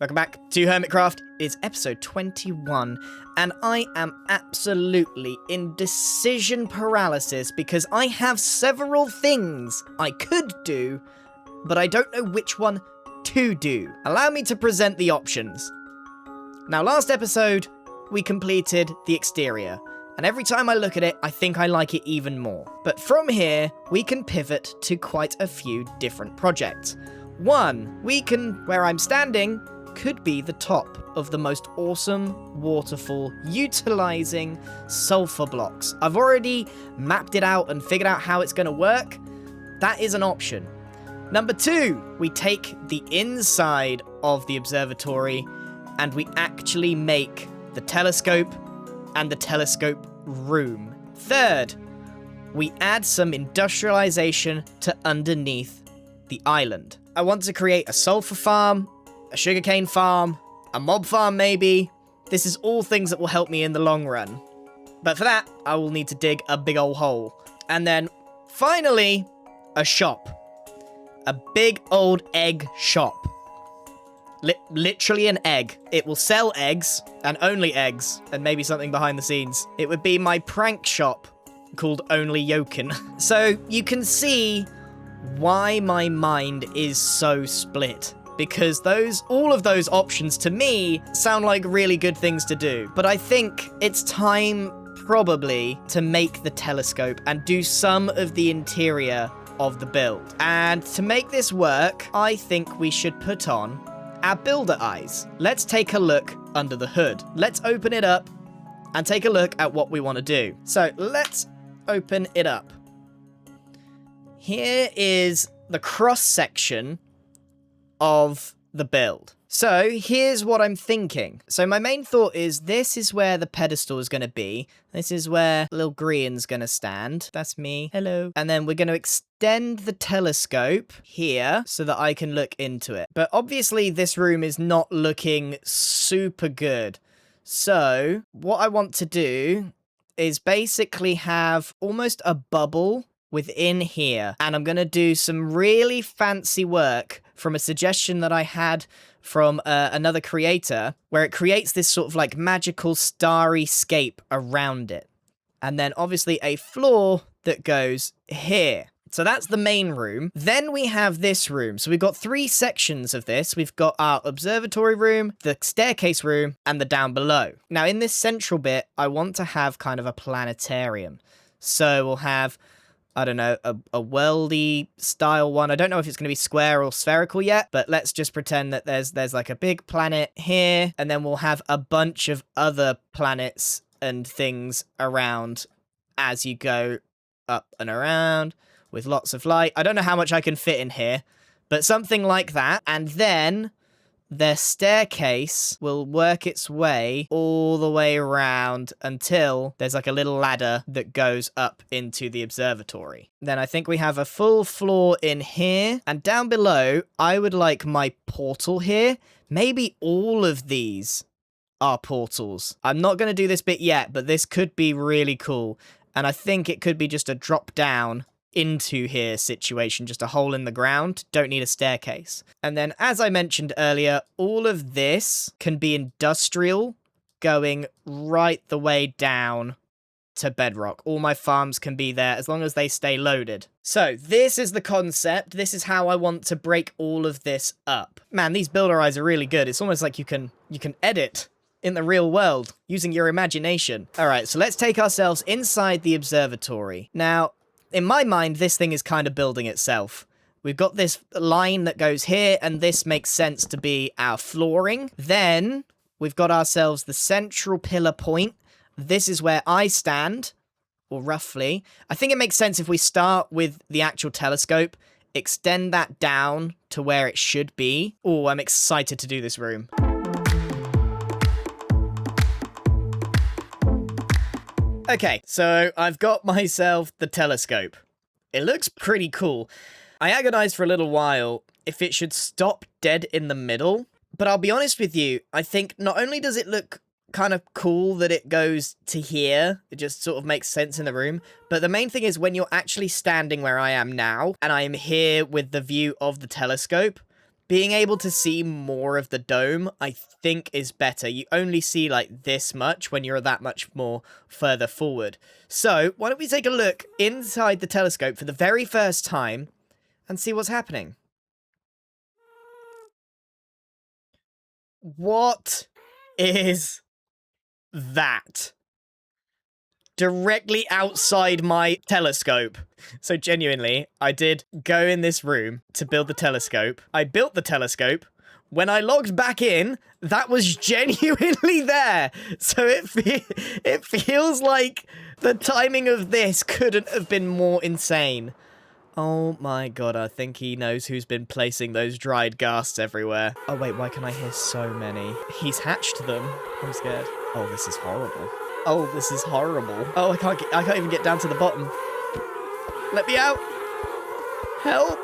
Welcome back to Hermitcraft. It's episode 21, and I am absolutely in decision paralysis because I have several things I could do, but I don't know which one to do. Allow me to present the options. Now, last episode, we completed the exterior, and every time I look at it, I think I like it even more. But from here, we can pivot to quite a few different projects. One, where I'm standing, could be the top of the most awesome waterfall utilizing sulfur blocks. I've already mapped it out and figured out how it's going to work. That is an option. Number two, we take the inside of the observatory and we actually make the telescope and the telescope room. Third, we add some industrialization to underneath the island. I want to create a sulfur farm, a sugarcane farm, a mob farm maybe. This is all things that will help me in the long run. But for that, I will need to dig a big old hole. And then, finally, a shop. A big old egg shop. Literally an egg. It will sell eggs, and only eggs, and maybe something behind the scenes. It would be my prank shop, called Only Yoken. So, you can see why my mind is so split. Because all of those options to me sound like really good things to do. But I think it's time probably to make the telescope and do some of the interior of the build. And to make this work, I think we should put on our builder eyes. Let's take a look under the hood. Let's open it up and take a look at what we want to do. So let's open it up. Here is the cross section of the build. So here's what I'm thinking. So my main thought is this is where the pedestal is going to be. This is where little Grian's going to stand. That's me. Hello. And then we're going to extend the telescope here so that I can look into it. But obviously this room is not looking super good. So what I want to do is basically have almost a bubble within here. And I'm going to do some really fancy work from a suggestion that I had from another creator, where it creates this sort of like magical starry scape around it. And then obviously a floor that goes here. So that's the main room. Then we have this room. So we've got three sections of this. We've got our observatory room, the staircase room, and the down below. Now in this central bit, I want to have kind of a planetarium. So we'll have, I don't know, a worldy style one. I don't know if it's going to be square or spherical yet, but let's just pretend that there's like a big planet here, and then we'll have a bunch of other planets and things around as you go up and around with lots of light. I don't know how much I can fit in here, but something like that. And then their staircase will work its way all the way around until there's like a little ladder that goes up into the observatory. Then I think we have a full floor in here. And down below, I would like my portal here. Maybe all of these are portals. I'm not going to do this bit yet, but this could be really cool. And I think it could be just a drop down into here situation, just a hole in the ground. Don't need a staircase. And then, as I mentioned earlier, all of this can be industrial, going right the way down to bedrock. All my farms can be there as long as they stay loaded. So this is the concept. This is how I want to break all of this up. Man, these builder eyes are really good. It's almost like you can edit in the real world using your imagination. All right, so let's take ourselves inside the observatory. Now, in my mind, this thing is kind of building itself. We've got this line that goes here, and this makes sense to be our flooring. Then we've got ourselves the central pillar point. This is where I stand, or roughly. I think it makes sense if we start with the actual telescope, extend that down to where it should be. Oh, I'm excited to do this room. Okay, so I've got myself the telescope. It looks pretty cool. I agonized for a little while if it should stop dead in the middle, but I'll be honest with you, I think not only does it look kind of cool that it goes to here, it just sort of makes sense in the room, but the main thing is when you're actually standing where I am now, and I am here with the view of the telescope, being able to see more of the dome, I think, is better. You only see, like, this much when you're that much more further forward. So, why don't we take a look inside the telescope for the very first time and see what's happening? What is that? Directly outside my telescope. So genuinely, I did go in this room to build the telescope. I built the telescope. When I logged back in, that was genuinely there. So it feels like the timing of this couldn't have been more insane. Oh my god, I think he knows who's been placing those dried ghasts everywhere. Oh wait, why can I hear so many? He's hatched them. I'm scared. Oh, this is horrible. Oh, this is horrible. Oh, I can't even get down to the bottom. Let me out. Help.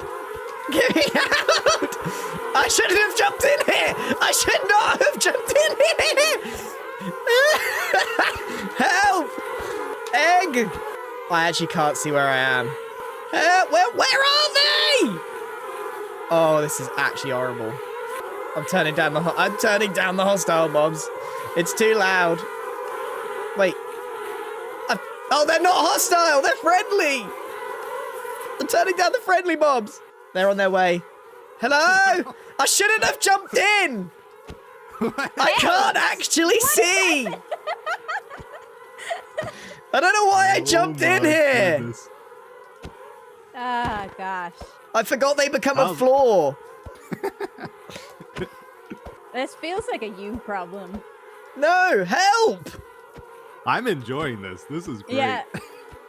Get me out. I shouldn't have jumped in here. I should not have jumped in here. Help. Egg. I actually can't see where I am. Where are they? Oh, this is actually horrible. I'm turning down the hostile mobs. It's too loud. Wait. Oh, they're not hostile. They're friendly. I'm turning down the friendly mobs. They're on their way. Hello? I shouldn't have jumped in. I can't actually see. I don't know why I jumped in here. Goodness. Ah, gosh. I forgot they become a floor. This feels like a you problem. No, help. I'm enjoying this. This is great. Yeah.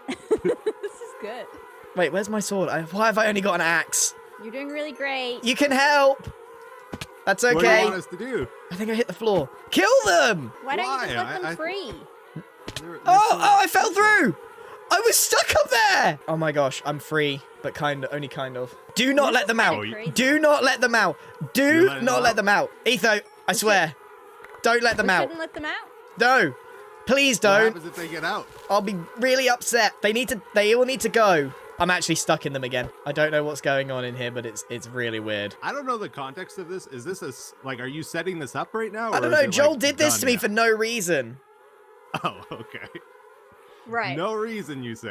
This is good. Wait, where's my sword? Why have I only got an axe? You're doing really great. You can help. That's okay. What do you want us to do? I think I hit the floor. Kill them. Why don't you Why? just let them free? Oh, I fell through. I was stuck up there. Oh my gosh, I'm free, but only kind of. Do not let them out. Do not let them out. Do not let them out. Etho, I swear. Don't let them out. Shouldn't let them out. No. Please What don't. happens if they get out? I'll be really upset. They all need to go. I'm actually stuck in them again. I don't know what's going on in here, but it's really weird. I don't know the context of this. Is this are you setting this up right now? I don't or is know. it, Joel like, did this to me done for no reason. now? Oh, okay. Right. No reason, you say.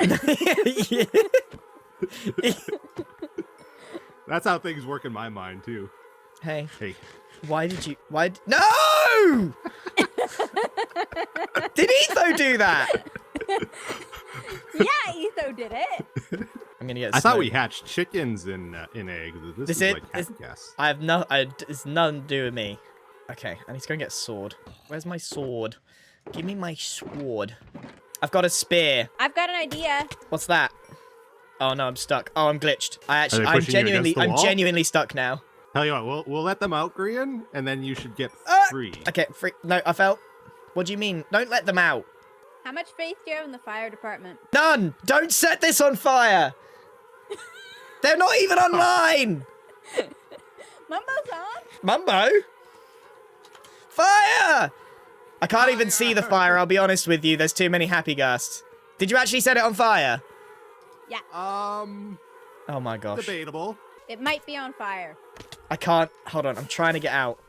That's how things work in my mind, too. Hey. Hey. No! Did Etho do that? Yeah, Etho did it. I'm gonna get. I thought we hatched chickens in eggs. This is like guess. It's nothing to do with me. Okay, I need to go and get a sword. Where's my sword? Give me my sword. I've got a spear. I've got an idea. What's that? Oh no, I'm stuck. Oh, I'm glitched. I'm pushing you against the wall? genuinely stuck now. Tell you what, we'll let them out, Grian, and then you should get free. Okay, free. No, I fell. What do you mean? Don't let them out. How much faith do you have in the fire department? None. Don't set this on fire. They're not even online. Mumbo's on. Mumbo? Fire! I can't even see the fire, I'll be honest with you. There's too many happy ghasts. Did you actually set it on fire? Yeah. Oh my gosh. Debatable. It might be on fire. I can't. Hold on, I'm trying to get out.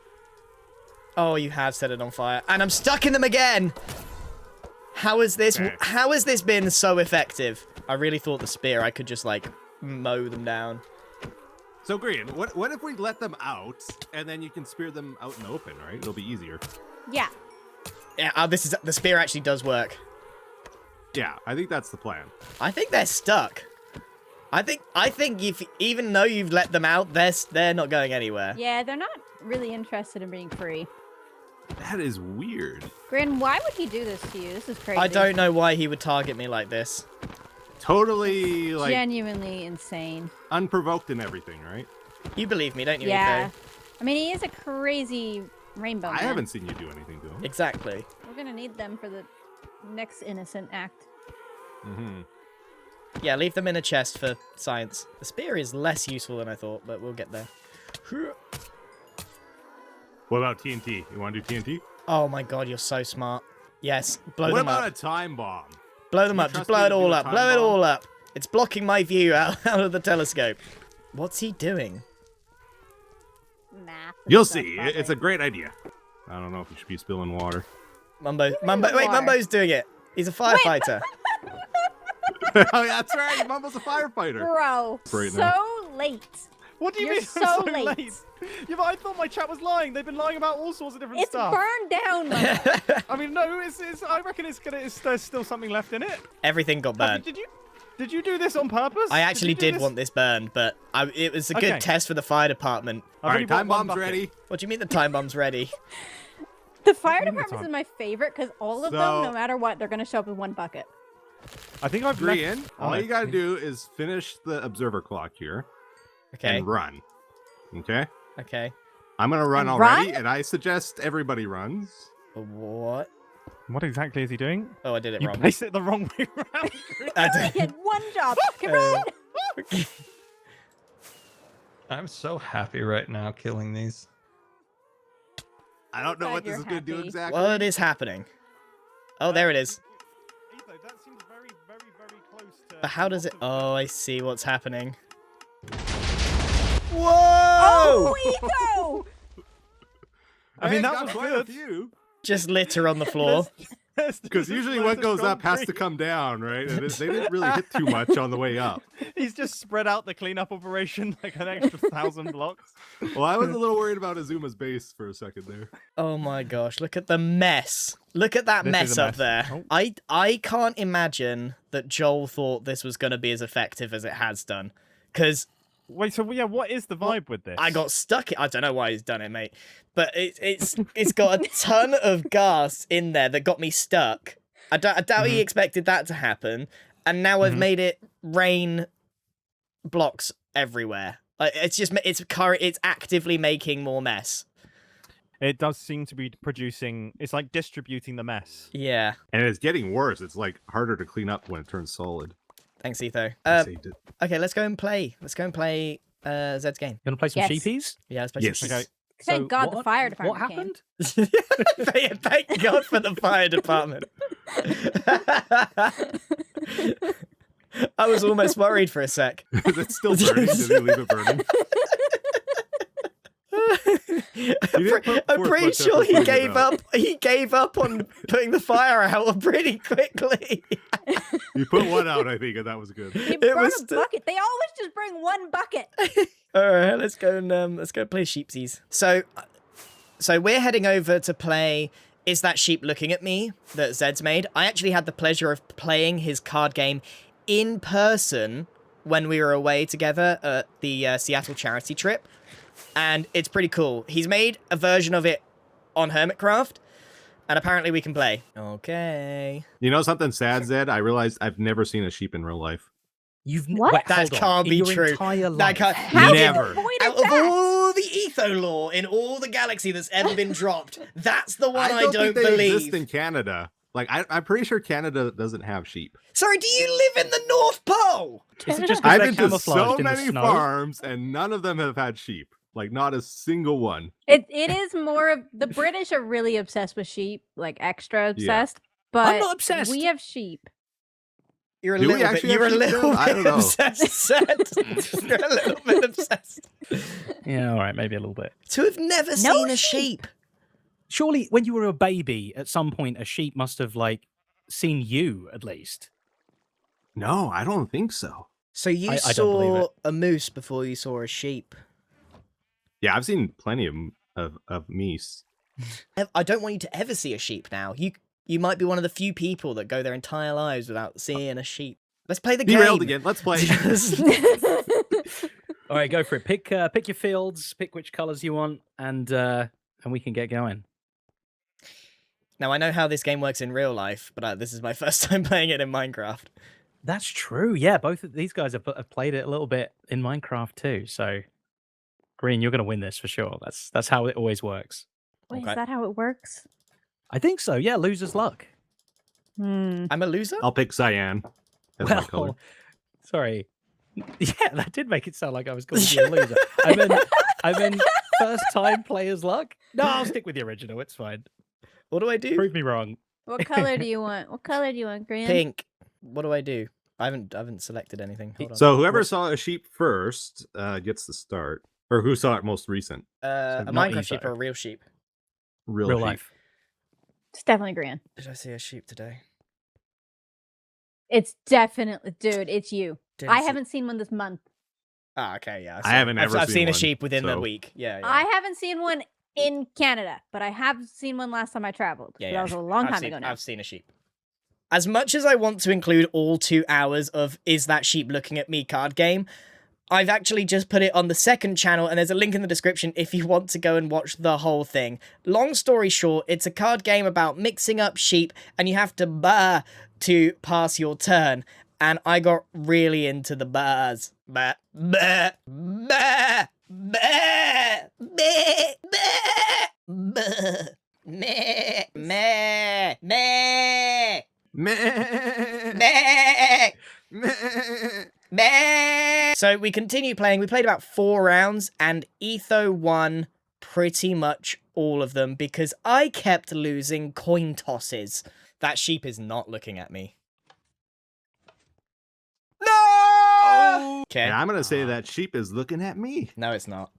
Oh, you have set it on fire. And I'm stuck in them again! How has this been so effective? I really thought the spear, I could just, like, mow them down. So, Grian, what if we let them out, and then you can spear them out in the open, right? It'll be easier. Yeah. Yeah, the spear actually does work. Yeah, I think that's the plan. I think they're stuck. I think if even though you've let them out, they're not going anywhere. Yeah, they're not really interested in being free. That is weird. Grian, why would he do this to you? This is crazy. I don't know why he would target me like this. Totally, like, genuinely insane. unprovoked and everything, right? You believe me, don't you? Yeah. Etho? I mean, he is a crazy rainbow man. I haven't seen you do anything to him. Exactly. We're gonna need them for the next innocent act. Mm-hmm. Yeah, leave them in a chest for science. The spear is less useful than I thought, but we'll get there. What about TNT? You want to do TNT? Oh my god, you're so smart. Yes, blow What them about up. a time bomb? Blow them You up. Just trust blow me it to do all a up. time Blow it bomb? all up. It's blocking my view out of the telescope. What's he doing? You'll see. It's a great idea. I don't know if you should be spilling water. Mumbo's water. doing it. He's a firefighter. Oh, yeah, that's right. Mumbo's a firefighter. Bro, Right so now. late. What do you You're mean so I'm late. Yeah, but I thought my chat was lying. They've been lying about all sorts of different It's stuff. burned down, man. I mean, no, I reckon there's still something left in it. Everything got I mean, burned. did you do this on purpose? I actually you do did want this burned, but it was a good Okay. test for the fire department. I've All only right, bought time one bomb's bucket. ready. What do you mean the time bomb's ready? The fire do you mean it's department is on? my favorite because all of them, So- no matter what, they're gonna show up in one bucket. I think I've Grian, left... all Oh, you gotta do is finish the observer clock here Okay. and run. Okay? Okay. I'm gonna run And already, run? and I suggest everybody runs. What? What exactly is he doing? Oh, I did it You wrong. placed it the wrong way around. I He had one job. Come Uh, on. I'm so happy right now killing these. I don't know Glad what this you're is gonna do happy. exactly. What is happening? Oh, there it is. Etho, that seems very, very, very close to... But how does it... lots of- Oh, I see what's happening. Oh, Whoa! Etho! I mean, that got was quite a good. few. Just litter on the floor. Because usually what goes up has to come down, right? And they didn't really hit too much on the way up. He's just spread out the cleanup operation like an extra 1,000 blocks. Well, I was a little worried about Azuma's base for a second there. Oh my gosh, look at the mess. Look at that This mess is a up mess. there. Oh. I can't imagine that Joel thought this was going to be as effective as it has done. Because Wait, so yeah, what is the vibe with this? I got stuck. I don't know why he's done it, mate. But it's got a ton of gas in there that got me stuck. I doubt he expected that to happen. And now I've made it rain blocks everywhere. Like, it's actively making more mess. It does seem to be producing. It's like distributing the mess. Yeah. And it's getting worse. It's like harder to clean up when it turns solid. Thanks, Etho. Saved it. Okay, let's go and play. Let's go and play Zed's game. You want to play some Yes. sheepies? Yeah, let's play Yes. some Okay. Thank God the what- fire What department happened? Thank God for the fire department. I was almost worried for a sec. Is it still burning? Did he leave it burning? didn't put I'm forth pretty much sure effort he putting it gave out. up. He gave up on putting the fire out pretty quickly. You put one out, I think, and that was good. They It brought was a bucket. They always just bring one bucket. All right, let's go and play sheepsies. So we're heading over to play Is That Sheep Looking at Me that Zed's made. I actually had the pleasure of playing his card game in person when we were away together at the Seattle charity trip, and it's pretty cool. He's made a version of it on Hermitcraft, and apparently we can play. Okay. You know something sad, Zed? I realized I've never seen a sheep in real life. You've What? Wait, That hold on. can't In be your true. Entire That life. can't- How did Never. you avoid Out of that? all the etho lore in all the galaxy that's ever been dropped, that's the one I don't think they believe. exist in Canada. Like, I'm pretty sure Canada doesn't have sheep. Sorry, do you live in the North Pole? Is it just 'cause I've they're been to camouflaged so in the many snow? farms, and none of them have had sheep. Like, not a single one. It is more of the British are really obsessed with sheep, like extra obsessed. But not obsessed. We have sheep. You're a Do we little bit. actually You're a have sheep little now? I bit don't know. obsessed. Seth. You're a little bit obsessed. Yeah, all right, maybe a little bit. To have never No seen a sheep. sheep. Surely, when you were a baby, at some point, a sheep must have like seen you at least. No, I don't think so. So you I don't believe saw it. a moose before you saw a sheep. Yeah, I've seen plenty of meese. I don't want you to ever see a sheep now. You might be one of the few people that go their entire lives without seeing a sheep. Let's play the game. Derailed again. Let's play. All right, go for it. Pick your fields. Pick which colors you want, and we can get going. Now, I know how this game works in real life, but this is my first time playing it in Minecraft. That's true. Yeah, both of these guys have played it a little bit in Minecraft too. So, Green, you're going to win this for sure. That's how it always works. Wait, Okay. is that how it works? I think so. Yeah, loser's luck. Hmm. I'm a loser? I'll pick cyan as my color. Well, sorry. Yeah, that did make it sound like I was calling you a loser. I meant first time player's luck. No, I'll stick with the original. It's fine. What do I do? Prove me wrong. What color do you want? What color do you want, Grian? Pink. What do I do? I haven't selected anything. Hold on. So whoever saw a sheep first gets the start. Or who saw it most recent? A not Minecraft Evo. sheep or a real sheep? Real Real sheep. life. It's definitely Grian. Did I see a sheep today? It's definitely, dude. It's you. Didn't I see- haven't seen one this month. Ah, okay, yeah. I haven't ever I've seen seen a one, sheep within the so- week. Yeah, yeah. I haven't seen one in Canada, but I have seen one last time I traveled. Yeah, So yeah. that was a long I've time seen, ago now. I've seen a sheep. As much as I want to include all 2 hours of Is That Sheep Looking at Me card game, I've actually just put it on the second channel, and there's a link in the description if you want to go and watch the whole thing. Long story short, it's a card game about mixing up sheep, and you have to bah to pass your turn. And I got really into the bars. Bah, bah, bah, bah, bah, bah, bah. Meh, meh, meh, Meh. meh, Meh. meh. So we continue playing. We played about 4 rounds, and Etho won pretty much all of them because I kept losing coin tosses. That sheep is not looking at me. No! Okay. And I'm gonna say that sheep is looking at me. No, it's not.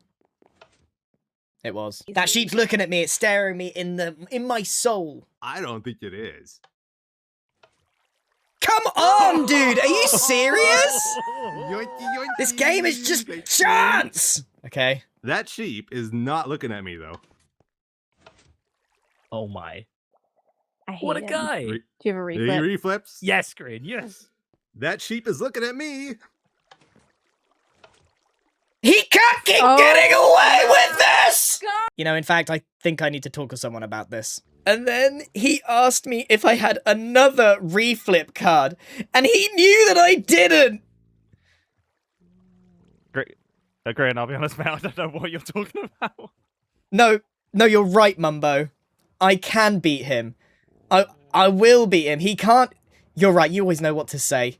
It was. That sheep's looking at me. It's staring me in my soul. I don't think it is. Come on, dude. Are you serious? Yoinky, yoinky. This game is just chance. Okay. That sheep is not looking at me though. Oh my. I hate What a him. guy. Do you have a He reflip? reflips. Yes, Grian, yes. That sheep is looking at me. He can't keep Oh. getting away with this! God. You know, in fact, I think I need to talk to someone about this. And then he asked me if I had another reflip card, and he knew that I didn't! Great. Grian, I'll be honest, mate. I don't know what you're talking about. No, you're right, Mumbo. I can beat him. I will beat him. He can't... You're right, you always know what to say.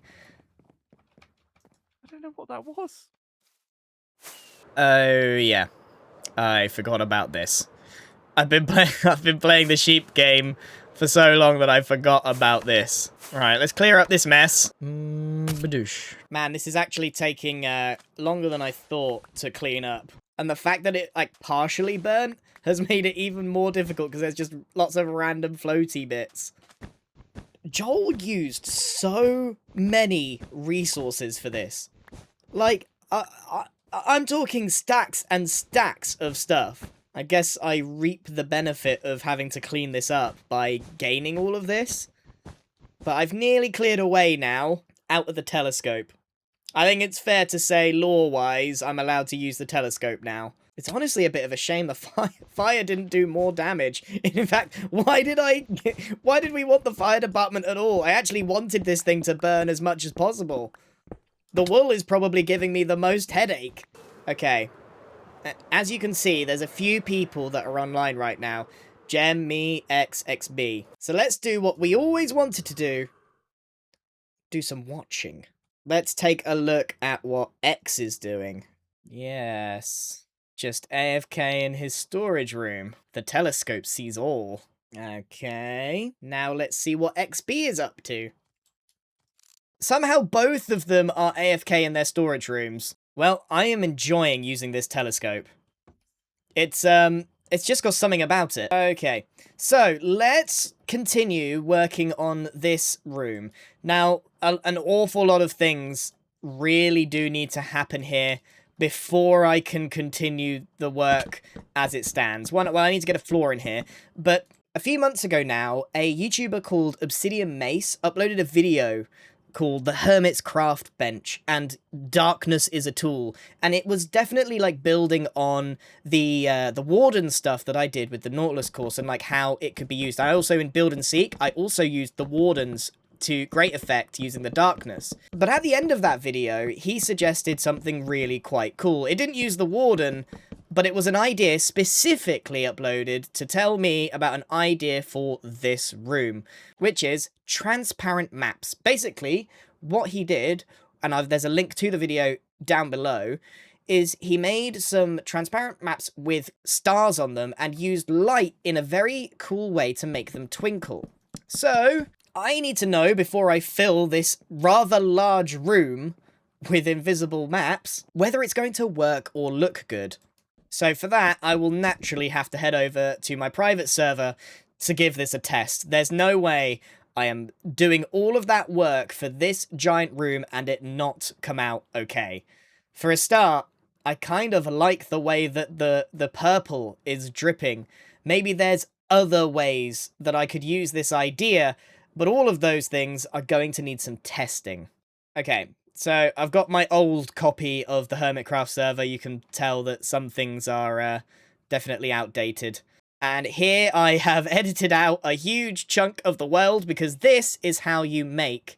I don't know what that was. Oh, yeah. I forgot about this. I've been playing the sheep game for so long that I forgot about this. Right, let's clear up this mess. Badoosh. Man, this is actually taking longer than I thought to clean up. And the fact that it, like, partially burnt has made it even more difficult because there's just lots of random floaty bits. Joel used so many resources for this. Like, I'm talking stacks and stacks of stuff. I guess I reap the benefit of having to clean this up by gaining all of this. But I've nearly cleared away now, out of the telescope. I think it's fair to say, lore-wise, I'm allowed to use the telescope now. It's honestly a bit of a shame the fire didn't do more damage. In fact, why did we want the fire department at all? I actually wanted this thing to burn as much as possible. The wool is probably giving me the most headache. Okay. As you can see, there's a few people that are online right now. Gem, me, X, XB. So let's do what we always wanted to do. Do some watching. Let's take a look at what X is doing. Yes. Just AFK in his storage room. The telescope sees all. Okay. Now let's see what XB is up to. Somehow both of them are AFK in their storage rooms. Well, I am enjoying using this telescope. It's just got something about it. Okay, so let's continue working on this room. Now, an awful lot of things really do need to happen here before I can continue the work as it stands. Well, I need to get a floor in here, but a few months ago now, a YouTuber called Obsidian Mace uploaded a video called the Hermitcraft bench, and darkness is a tool, and it was definitely like building on the Warden stuff that I did with the Nautilus course and like how it could be used. I also, in Build and Seek, I also used the Wardens to great effect using the darkness. But at the end of that video, he suggested something really quite cool. It didn't use the Warden, but it was an idea specifically uploaded to tell me about an idea for this room, which is transparent maps. Basically, what he did, and there's a link to the video down below, is he made some transparent maps with stars on them and used light in a very cool way to make them twinkle. So, I need to know, before I fill this rather large room with invisible maps, whether it's going to work or look good. So for that, I will naturally have to head over to my private server to give this a test. There's no way I am doing all of that work for this giant room and it not come out okay. For a start, I kind of like the way that the purple is dripping. Maybe there's other ways that I could use this idea, but all of those things are going to need some testing. Okay, so I've got my old copy of the Hermitcraft server. You can tell that some things are definitely outdated. And here I have edited out a huge chunk of the world because this is how you make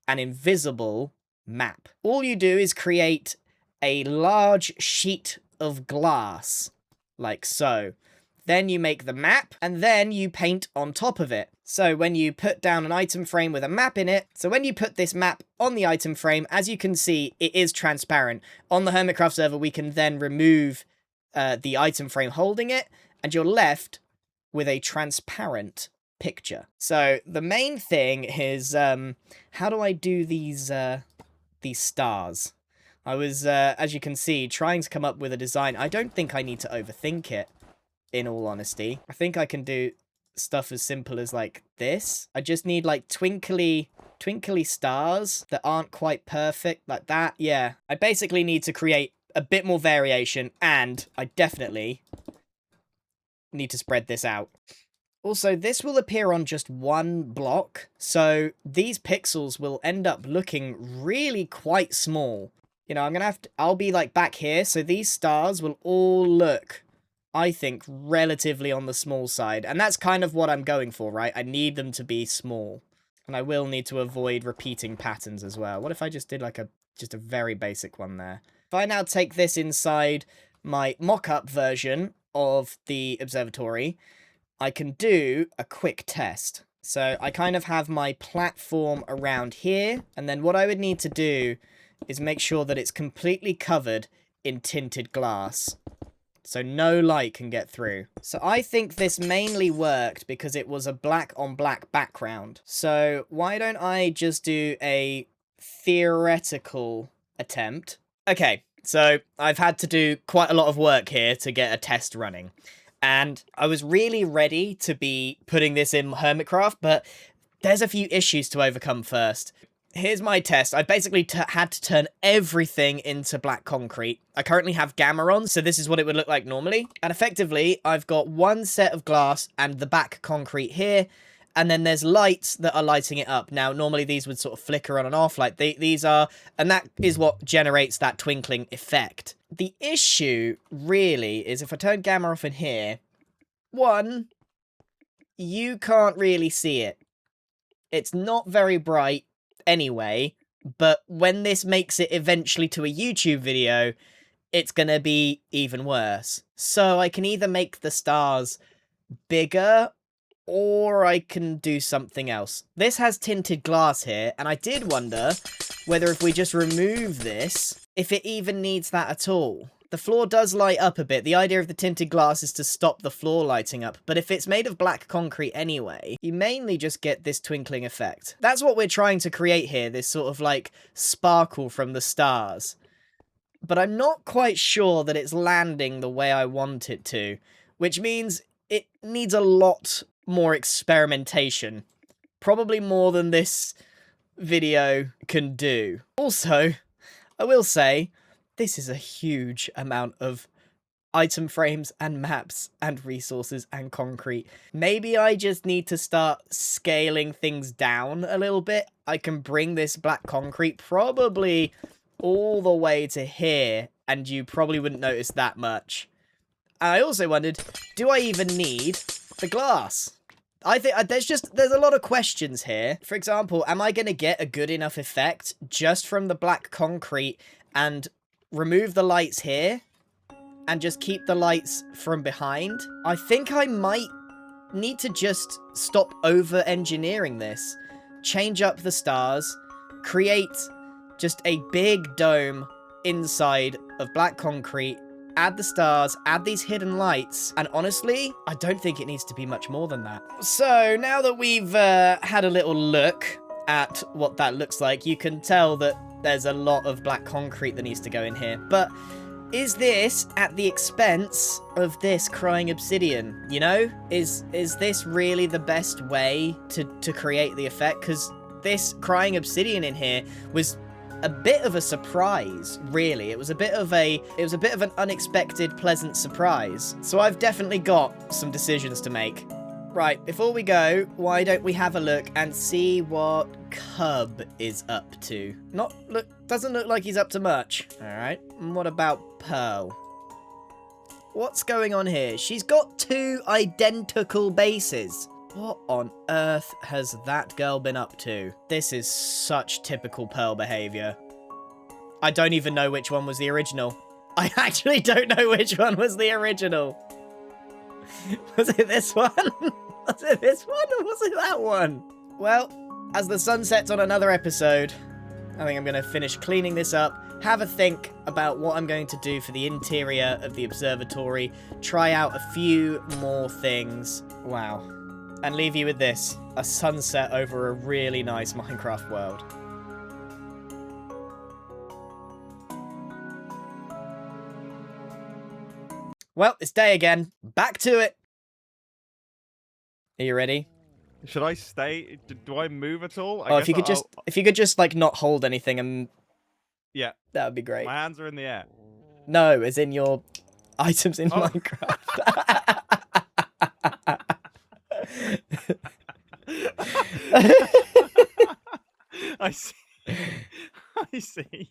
an invisible map. All you do is create a large sheet of glass, like so. Then you make the map, and then you paint on top of it. So when you put down an item frame with a map in it, so when you put this map on the item frame, as you can see, it is transparent. On the Hermitcraft server, we can then remove the item frame holding it, and you're left with a transparent picture. So the main thing is, how do I do these stars? I was, as you can see, trying to come up with a design. I don't think I need to overthink it, in all honesty. I think I can do stuff as simple as like this. I just need like twinkly stars that aren't quite perfect, like that. Yeah, I basically need to create a bit more variation, and I definitely need to spread this out. Also, this will appear on just one block, so these pixels will end up looking really quite small. You know, I'll be like back here, so these stars will all look, I think, relatively on the small side. And that's kind of what I'm going for, right? I need them to be small. And I will need to avoid repeating patterns as well. What if I just did like just a very basic one there? If I now take this inside my mock-up version of the observatory, I can do a quick test. So I kind of have my platform around here, and then what I would need to do is make sure that it's completely covered in tinted glass, so no light can get through. So I think this mainly worked because it was a black on black background. So why don't I just do a theoretical attempt? Okay, so I've had to do quite a lot of work here to get a test running. And I was really ready to be putting this in Hermitcraft, but there's a few issues to overcome first. Here's my test. I basically had to turn everything into black concrete. I currently have gamma on, so this is what it would look like normally. And effectively, I've got one set of glass and the back concrete here, and then there's lights that are lighting it up. Now, normally these would sort of flicker on and off like these are, and that is what generates that twinkling effect. The issue, really, is if I turn gamma off in here, one, you can't really see it. It's not very bright anyway, but when this makes it eventually to a YouTube video, it's gonna be even worse. So I can either make the stars bigger, or I can do something else. This has tinted glass here, and I did wonder whether if we just remove this, if it even needs that at all. The floor does light up a bit. The idea of the tinted glass is to stop the floor lighting up, but if it's made of black concrete anyway, you mainly just get this twinkling effect. That's what we're trying to create here, this sort of like sparkle from the stars. But I'm not quite sure that it's landing the way I want it to, which means it needs a lot more experimentation. Probably more than this video can do. Also, I will say, this is a huge amount of item frames and maps and resources and concrete. Maybe I just need to start scaling things down a little bit. I can bring this black concrete probably all the way to here, and you probably wouldn't notice that much. I also wondered, do I even need the glass? I think there's a lot of questions here. For example, am I going to get a good enough effect just from the black concrete and remove the lights here and just keep the lights from behind? I think I might need to just stop over-engineering this. Change up the stars, create just a big dome inside of black concrete, add the stars, add these hidden lights, and honestly, I don't think it needs to be much more than that. So, now that we've had a little look at what that looks like, you can tell that there's a lot of black concrete that needs to go in here, but is this at the expense of this crying obsidian? You know, is this really the best way to create the effect? Because this crying obsidian in here was a bit of a surprise, really. It was a bit of an unexpected, pleasant surprise. So I've definitely got some decisions to make. Right, before we go, why don't we have a look and see what Cub is up to? Doesn't look like he's up to much. All right, and what about Pearl? What's going on here? She's got 2 identical bases. What on earth has that girl been up to? This is such typical Pearl behavior. I don't even know which one was the original. I actually don't know which one was the original. Was it this one? Was it this one or was it that one? Well, as the sun sets on another episode, I think I'm going to finish cleaning this up, have a think about what I'm going to do for the interior of the observatory, try out a few more things. Wow. And leave you with this, a sunset over a really nice Minecraft world. Well, it's day again. Back to it. Are you ready? Should I stay? Do I move at all? If you could just like not hold anything, and yeah, that would be great. My hands are in the air. No, as in your items in Minecraft. I see. I see.